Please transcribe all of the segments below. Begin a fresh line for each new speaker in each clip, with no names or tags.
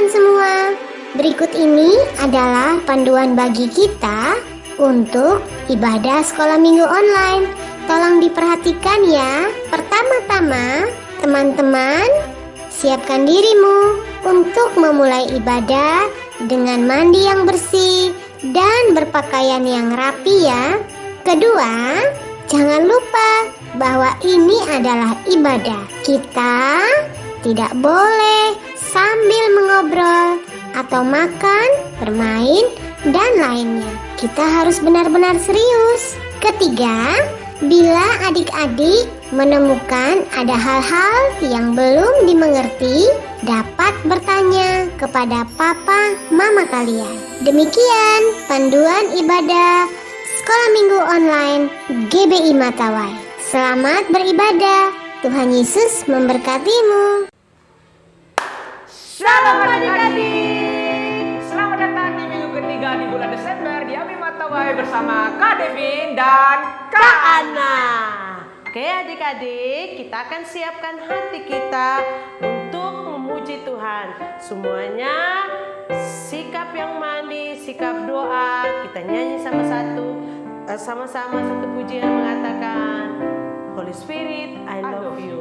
teman-teman semua. Berikut ini adalah panduan bagi kita untuk ibadah sekolah minggu online. Tolong diperhatikan ya. Pertama-tama, teman-teman, siapkan dirimu untuk memulai ibadah dengan mandi yang bersih dan berpakaian yang rapi ya. Kedua, jangan lupa bahwa ini adalah ibadah. Kita tidak boleh sambil mengobrol atau makan, bermain, dan lainnya. Kita harus benar-benar serius. Ketiga, bila adik-adik menemukan ada hal-hal yang belum dimengerti, dapat bertanya kepada papa mama kalian. Demikian panduan ibadah Sekolah Minggu Online GBI Matawai. Selamat beribadah. Tuhan Yesus memberkatimu.
Shalom adik-adik. Selamat datang di minggu ketiga di bulan Desember di GBI Matawai bersama Kak Devin dan Kak Ana.
Oke adik-adik, kita akan siapkan hati kita untuk memuji Tuhan. Semuanya sikap yang manis, sikap doa. Kita nyanyi sama-sama satu pujian mengatakan, Holy Spirit, I love you.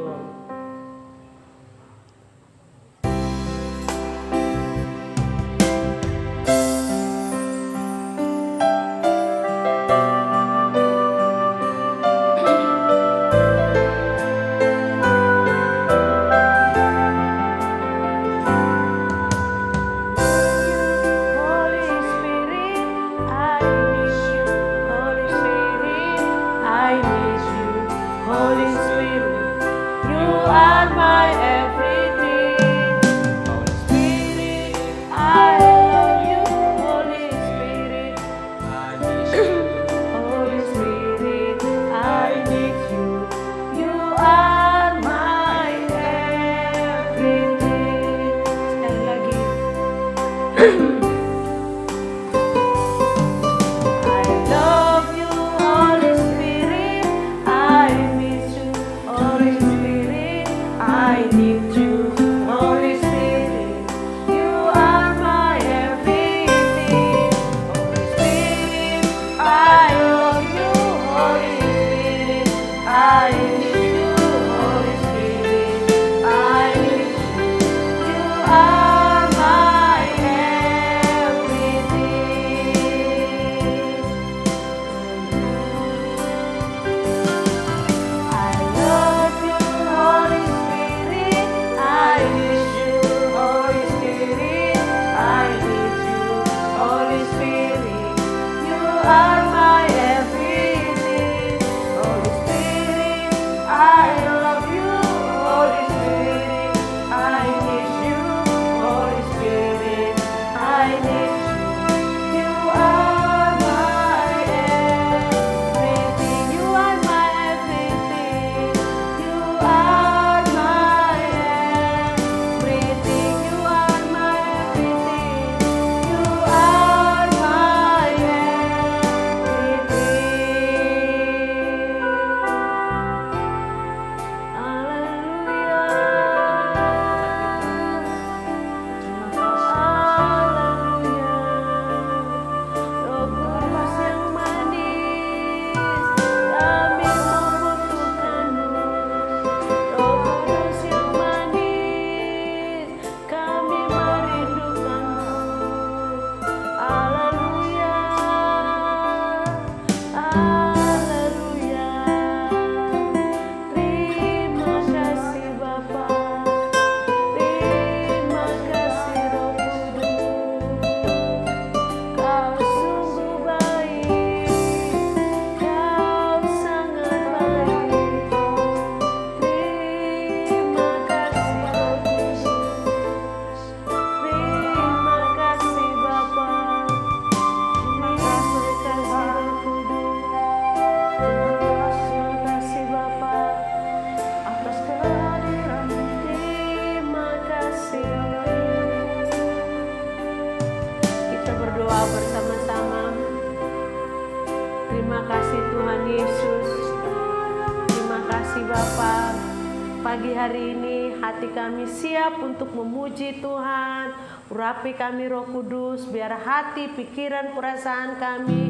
Pagi hari ini hati kami siap untuk memuji Tuhan, Urapi kami Roh Kudus, biar hati, pikiran, perasaan kami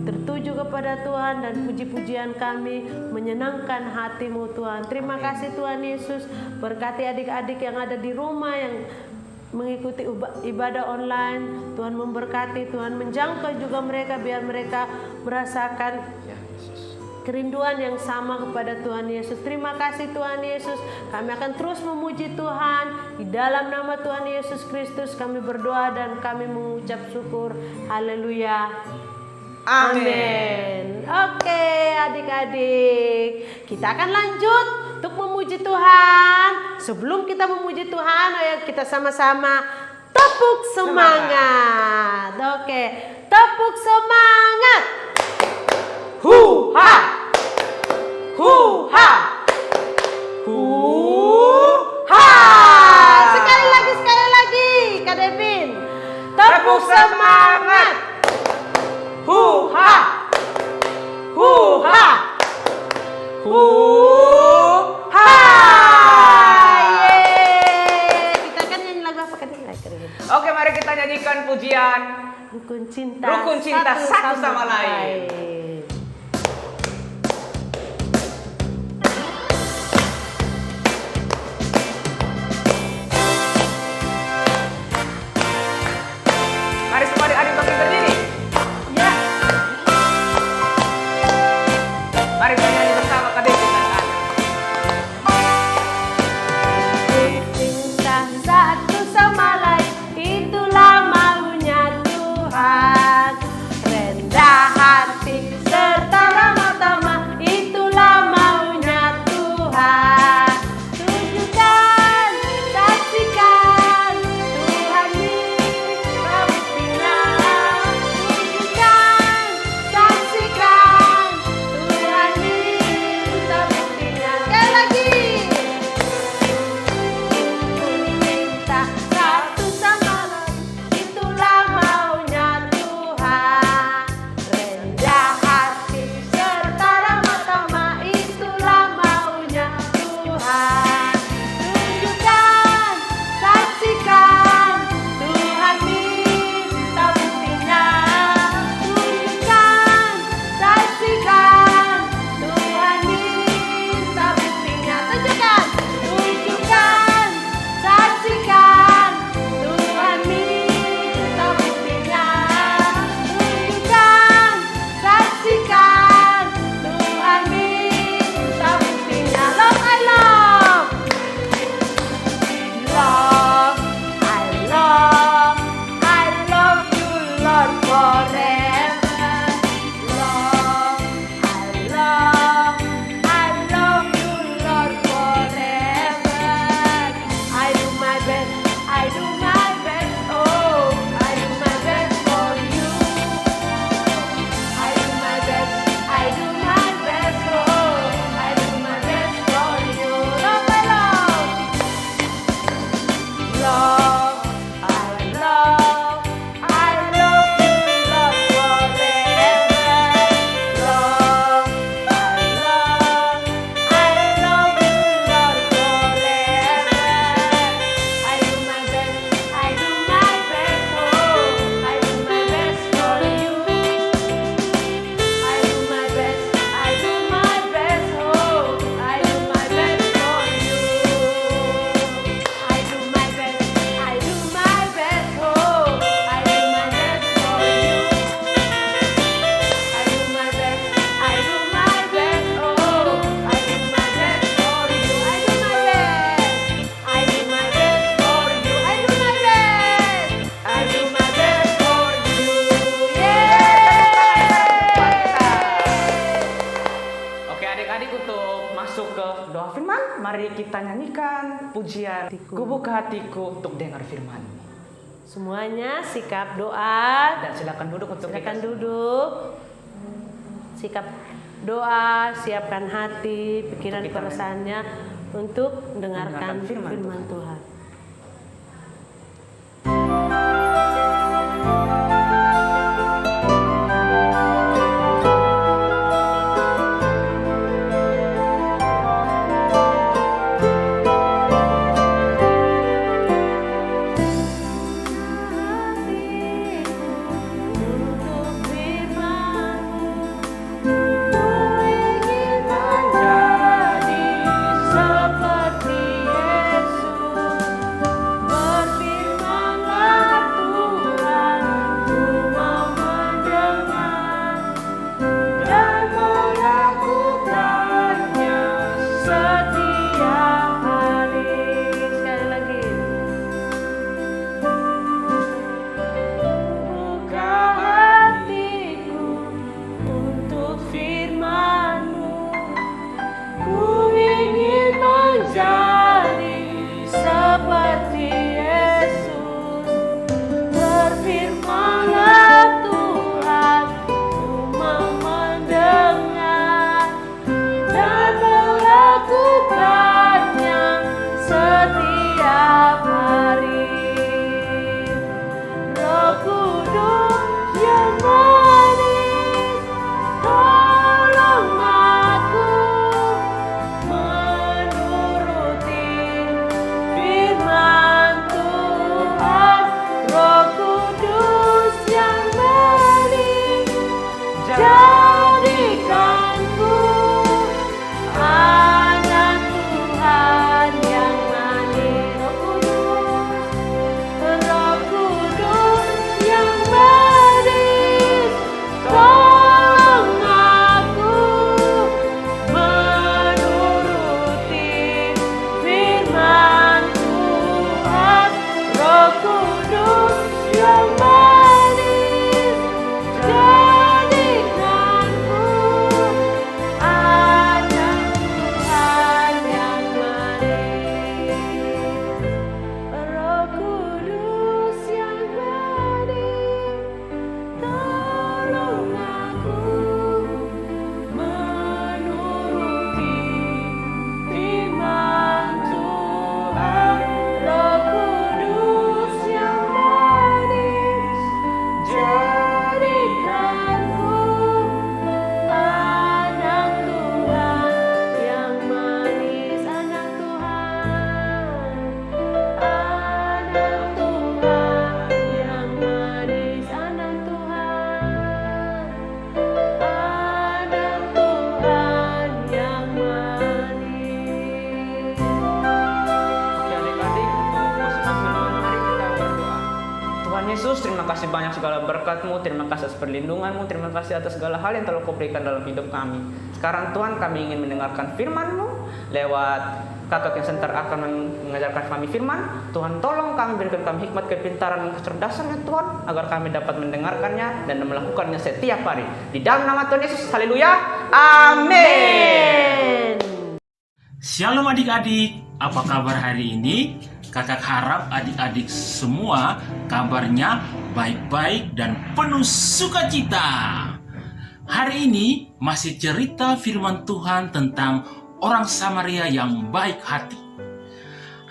tertuju kepada Tuhan dan puji-pujian kami menyenangkan hati-Mu Tuhan. Terima kasih Tuhan Yesus, berkati adik-adik yang ada di rumah yang mengikuti ibadah online. Tuhan memberkati, Tuhan menjangkau juga mereka biar mereka merasakan kerinduan yang sama kepada Tuhan Yesus. Terima kasih Tuhan Yesus. Kami akan terus memuji Tuhan. Di dalam nama Tuhan Yesus Kristus kami berdoa dan kami mengucap syukur. Haleluya. Amin. Oke adik-adik, kita akan lanjut untuk memuji Tuhan. Sebelum kita memuji Tuhan, ayo kita sama-sama tepuk semangat. Oke, tepuk semangat.
Hu-ha! Hu-ha! Hu-ha!
Sekali lagi, Kak Devin. Tepuk semangat.
Hu-ha! Hu-ha! Hu-ha!
Yeay. Kita kan nyanyi lagu apa Kak Devin?
Oke, mari kita nyanyikan pujian
Rukun cinta,
satu sama lain. Mari semua adik-adik bangkit berdiri.
Ya.
Mari kita nyanyi bersama Kak Devin dan Ana.
Cinta satu sama lain, itulah maunya Tuhan. Rendah hati serta ramah tamah, itulah maunya Tuhan. Tunjukkan, saksikan, Tuhan kita buktinya. Tunjukkan, saksikan, Tuhan kita buktinya. Sekali lagi. Cinta satu sama lain, itulah maunya Tuhan. Rendah hati serta ramah tamah, itulah maunya Tuhan. Tunjukkan, saksikan, Tuhan minta buktinya. Tunjukkan, saksikan, Tuhan minta buktinya. Tunjukkan, saksikan, Tuhan minta buktinya. Tunjukkan, saksikan, Tuhan minta buktinya. Love, I love. Love, I love. I love you, Lord, forever. Love, I love. I love you, Lord, forever. I do my best, I do my best, oh, I do my best for you. I do my best, I do my best, oh, I do my best for you. Love, I love. Love, I love. I love you, Lord, forever. Love, I love. I love you, Lord, forever. I do my best, I do my best, oh, I do my best for you. I do my best, I do my best, oh, I do my best for you. I do my best, I do my best, oh, I do my best for you. I do my best, I do my best, oh, I do my best for you. I do my best, I do my best for you. I do my best, I do my best for you.
Oke adik-adik, untuk masuk ke doa firman, mari kita nyanyikan pujian Gubuk Hatiku untuk dengar firman.
Semuanya sikap doa.
Dan silakan duduk untuk
Silakan
kita.
duduk. Sikap doa, siapkan hati, pikiran,
Untuk kita
perasaannya untuk mendengarkan
mendengarkan firman
firman Tuhan.
kasih banyak segala berkat-Mu, terima kasih atas perlindungan-Mu, terima kasih atas segala hal yang telah Kau berikan dalam hidup kami. Sekarang Tuhan, kami ingin mendengarkan firman-Mu lewat kakak yang sebentar akan mengajarkan kami firman. Tuhan, tolong kami, berikan kami hikmat, kepintaran, dan kecerdasan ya Tuhan, agar kami dapat mendengarkannya dan melakukannya setiap hari. Di dalam nama Tuhan Yesus, haleluya, amin.
Shalom adik-adik, apa kabar hari ini? Kakak harap adik-adik semua kabarnya baik-baik dan penuh sukacita. Hari ini masih cerita firman Tuhan tentang orang Samaria yang baik hati.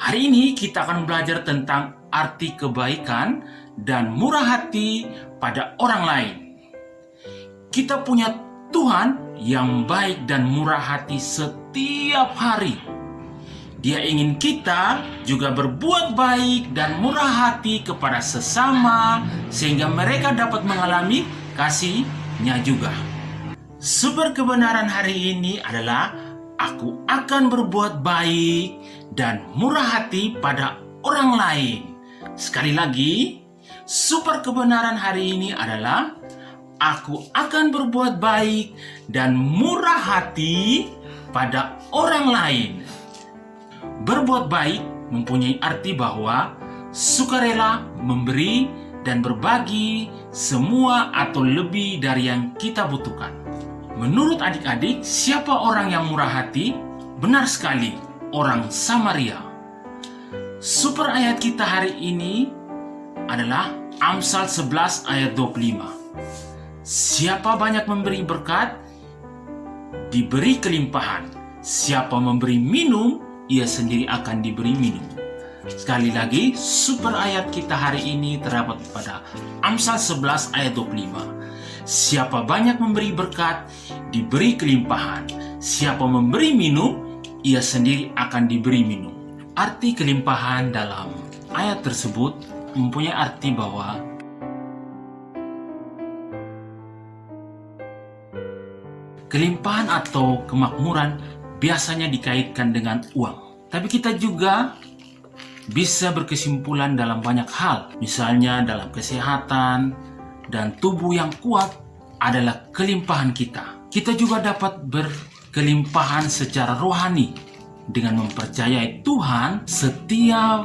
Hari ini kita akan belajar tentang arti kebaikan dan murah hati pada orang lain. Kita punya Tuhan yang baik dan murah hati setiap hari. Dia ingin kita juga berbuat baik dan murah hati kepada sesama, sehingga mereka dapat mengalami kasih-Nya juga. Sumber kebenaran hari ini adalah aku akan berbuat baik dan murah hati pada orang lain. Sekali lagi, sumber kebenaran hari ini adalah aku akan berbuat baik dan murah hati pada orang lain. Berbuat baik mempunyai arti bahwa sukarela memberi dan berbagi semua atau lebih dari yang kita butuhkan. Menurut adik-adik, siapa orang yang murah hati? Benar sekali, orang Samaria. Super ayat kita hari ini adalah Amsal 11 ayat 25. Siapa banyak memberi berkat, diberi kelimpahan. Siapa memberi minum, ia sendiri akan diberi minum. Sekali lagi, super ayat kita hari ini terdapat pada Amsal 11 ayat 25. Siapa banyak memberi berkat, diberi kelimpahan. Siapa memberi minum, ia sendiri akan diberi minum. Arti kelimpahan dalam ayat tersebut mempunyai arti bahwa kelimpahan atau kemakmuran biasanya dikaitkan dengan uang. Tapi kita juga bisa berkesimpulan dalam banyak hal. Misalnya dalam kesehatan dan tubuh yang kuat adalah kelimpahan kita. Kita juga dapat berkelimpahan secara rohani dengan mempercayai Tuhan, setia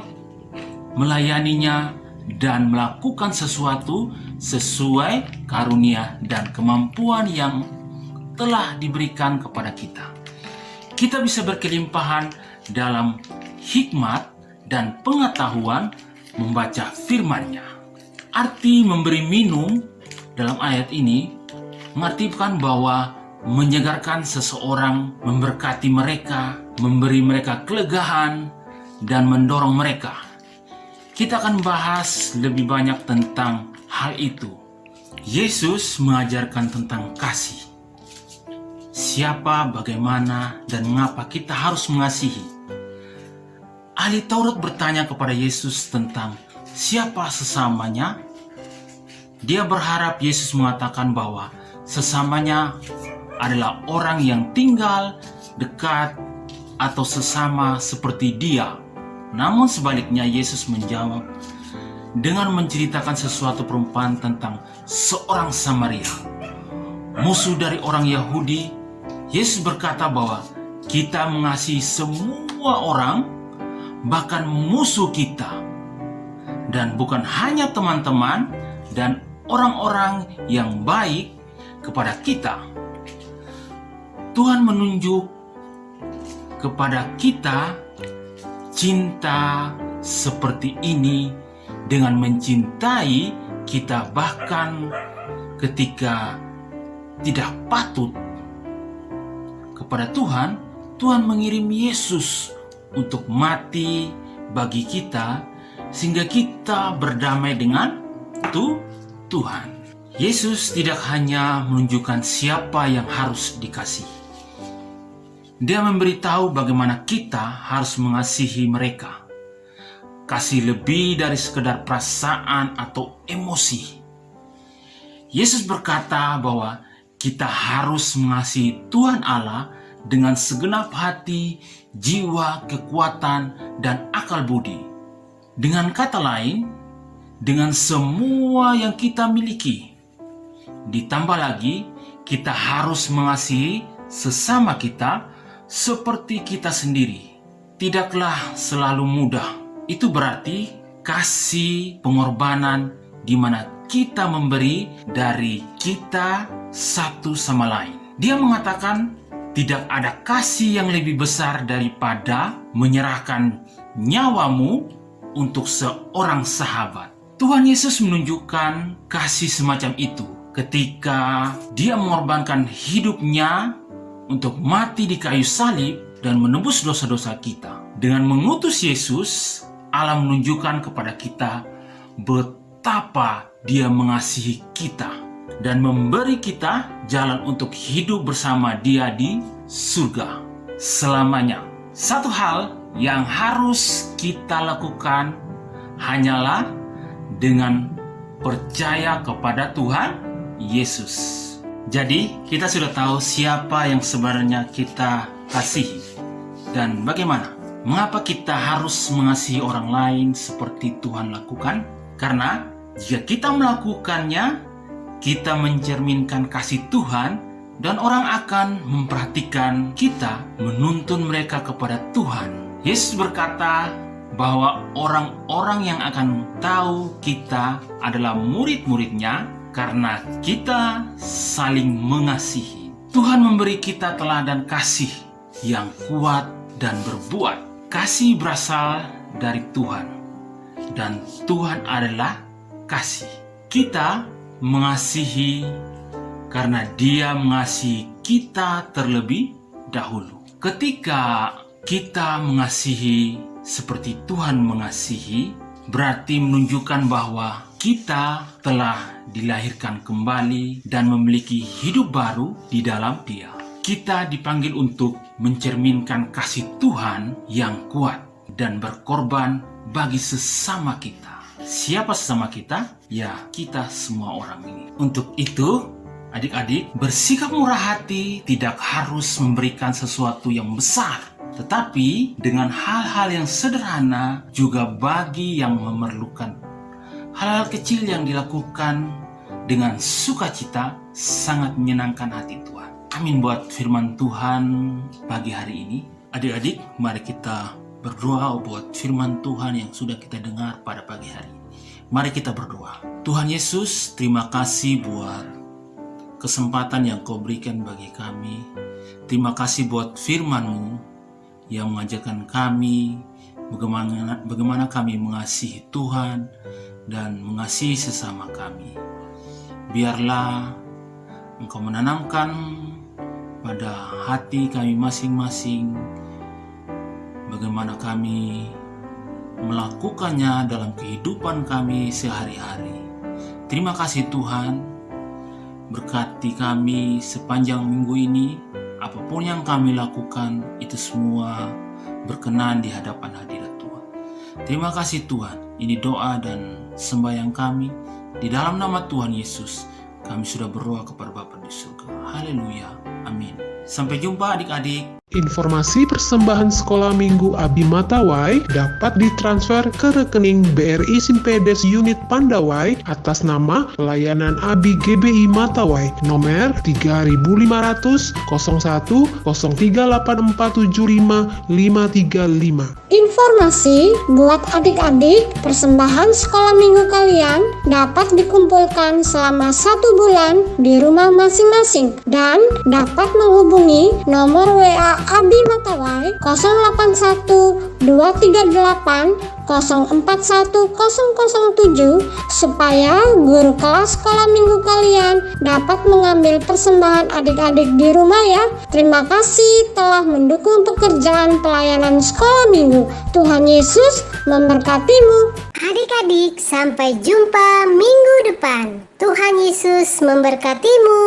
melayaninya dan melakukan sesuatu sesuai karunia dan kemampuan yang telah diberikan kepada kita. Kita bisa berkelimpahan dalam hikmat dan pengetahuan membaca firman-Nya. Arti memberi minum dalam ayat ini mengartikan bahwa menyegarkan seseorang, memberkati mereka, memberi mereka kelegaan, dan mendorong mereka. Kita akan bahas lebih banyak tentang hal itu. Yesus mengajarkan tentang kasih. Siapa, bagaimana, dan mengapa kita harus mengasihi. Ahli Taurat bertanya kepada Yesus tentang siapa sesamanya. Dia berharap Yesus mengatakan bahwa sesamanya adalah orang yang tinggal dekat atau sesama seperti dia. Namun sebaliknya Yesus menjawab dengan menceritakan sesuatu perumpamaan tentang seorang Samaria, musuh dari orang Yahudi. Yesus berkata bahwa kita mengasihi semua orang, bahkan musuh kita, dan bukan hanya teman-teman dan orang-orang yang baik kepada kita. Tuhan menunjuk kepada kita cinta seperti ini dengan mencintai kita bahkan ketika tidak patut kepada Tuhan. Tuhan mengirim Yesus untuk mati bagi kita sehingga kita berdamai dengan Tuhan. Yesus tidak hanya menunjukkan siapa yang harus dikasihi. Dia memberitahu bagaimana kita harus mengasihi mereka. Kasih lebih dari sekedar perasaan atau emosi. Yesus berkata bahwa kita harus mengasihi Tuhan Allah dengan segenap hati, jiwa, kekuatan, dan akal budi. Dengan kata lain, dengan semua yang kita miliki. Ditambah lagi, kita harus mengasihi sesama kita seperti kita sendiri. Tidaklah selalu mudah. Itu berarti kasih pengorbanan di mana kita memberi dari kita satu sama lain. Dia mengatakan tidak ada kasih yang lebih besar daripada menyerahkan nyawamu untuk seorang sahabat. Tuhan Yesus menunjukkan kasih semacam itu ketika dia mengorbankan hidupnya untuk mati di kayu salib dan menebus dosa-dosa kita. Dengan mengutus Yesus, Allah menunjukkan kepada kita betapa Dia mengasihi kita dan memberi kita jalan untuk hidup bersama Dia di surga selamanya. Satu hal yang harus kita lakukan hanyalah dengan percaya kepada Tuhan Yesus. Jadi, kita sudah tahu siapa yang sebenarnya kita kasihi dan bagaimana. Mengapa kita harus mengasihi orang lain seperti Tuhan lakukan? Karena jika kita melakukannya, kita mencerminkan kasih Tuhan dan orang akan memperhatikan kita, menuntun mereka kepada Tuhan. Yesus berkata bahwa orang-orang yang akan tahu kita adalah murid-muridnya karena kita saling mengasihi. Tuhan memberi kita teladan kasih yang kuat dan berbuat. Kasih berasal dari Tuhan dan Tuhan adalah kasih. Kita mengasihi karena Dia mengasihi kita terlebih dahulu. Ketika kita mengasihi seperti Tuhan mengasihi, berarti menunjukkan bahwa kita telah dilahirkan kembali dan memiliki hidup baru di dalam Dia. Kita dipanggil untuk mencerminkan kasih Tuhan yang kuat dan berkorban bagi sesama kita. Siapa sesama kita? Ya, kita semua orang ini. Untuk itu, adik-adik, bersikap murah hati tidak harus memberikan sesuatu yang besar, tetapi dengan hal-hal yang sederhana juga bagi yang memerlukan. Hal-hal kecil yang dilakukan dengan sukacita sangat menyenangkan hati Tuhan. Amin buat firman Tuhan pagi hari ini. Adik-adik, mari kita berdoa buat firman Tuhan yang sudah kita dengar pada pagi hari ini. Mari kita berdoa. Tuhan Yesus, terima kasih buat kesempatan yang Kau berikan bagi kami. Terima kasih buat firman-Mu yang mengajarkan kami bagaimana kami mengasihi Tuhan dan mengasihi sesama kami. Biarlah Engkau menanamkan pada hati kami masing-masing bagaimana kami melakukannya dalam kehidupan kami sehari-hari. Terima kasih Tuhan, berkati kami sepanjang minggu ini. Apapun yang kami lakukan, itu semua berkenan di hadapan hadirat Tuhan. Terima kasih Tuhan, ini doa dan sembahyang kami. Di dalam nama Tuhan Yesus, kami sudah berdoa kepada Bapa di surga. Haleluya, amin. Sampai jumpa adik-adik.
Informasi persembahan sekolah minggu Abi Matawai dapat ditransfer ke rekening BRI Simpedes Unit Pandawai atas nama Layanan Abi GBI Matawai nomor 3500 01 038475 535.
Informasi buat adik-adik, persembahan sekolah minggu kalian dapat dikumpulkan selama 1 bulan di rumah masing-masing dan dapat menghubungi nomor WA Abi Matawai 081 238 041007 supaya guru kelas sekolah minggu kalian dapat mengambil persembahan adik-adik di rumah ya. Terima kasih telah mendukung pekerjaan pelayanan sekolah minggu. Tuhan Yesus memberkatimu. Adik-adik, sampai jumpa minggu depan. Tuhan Yesus memberkatimu.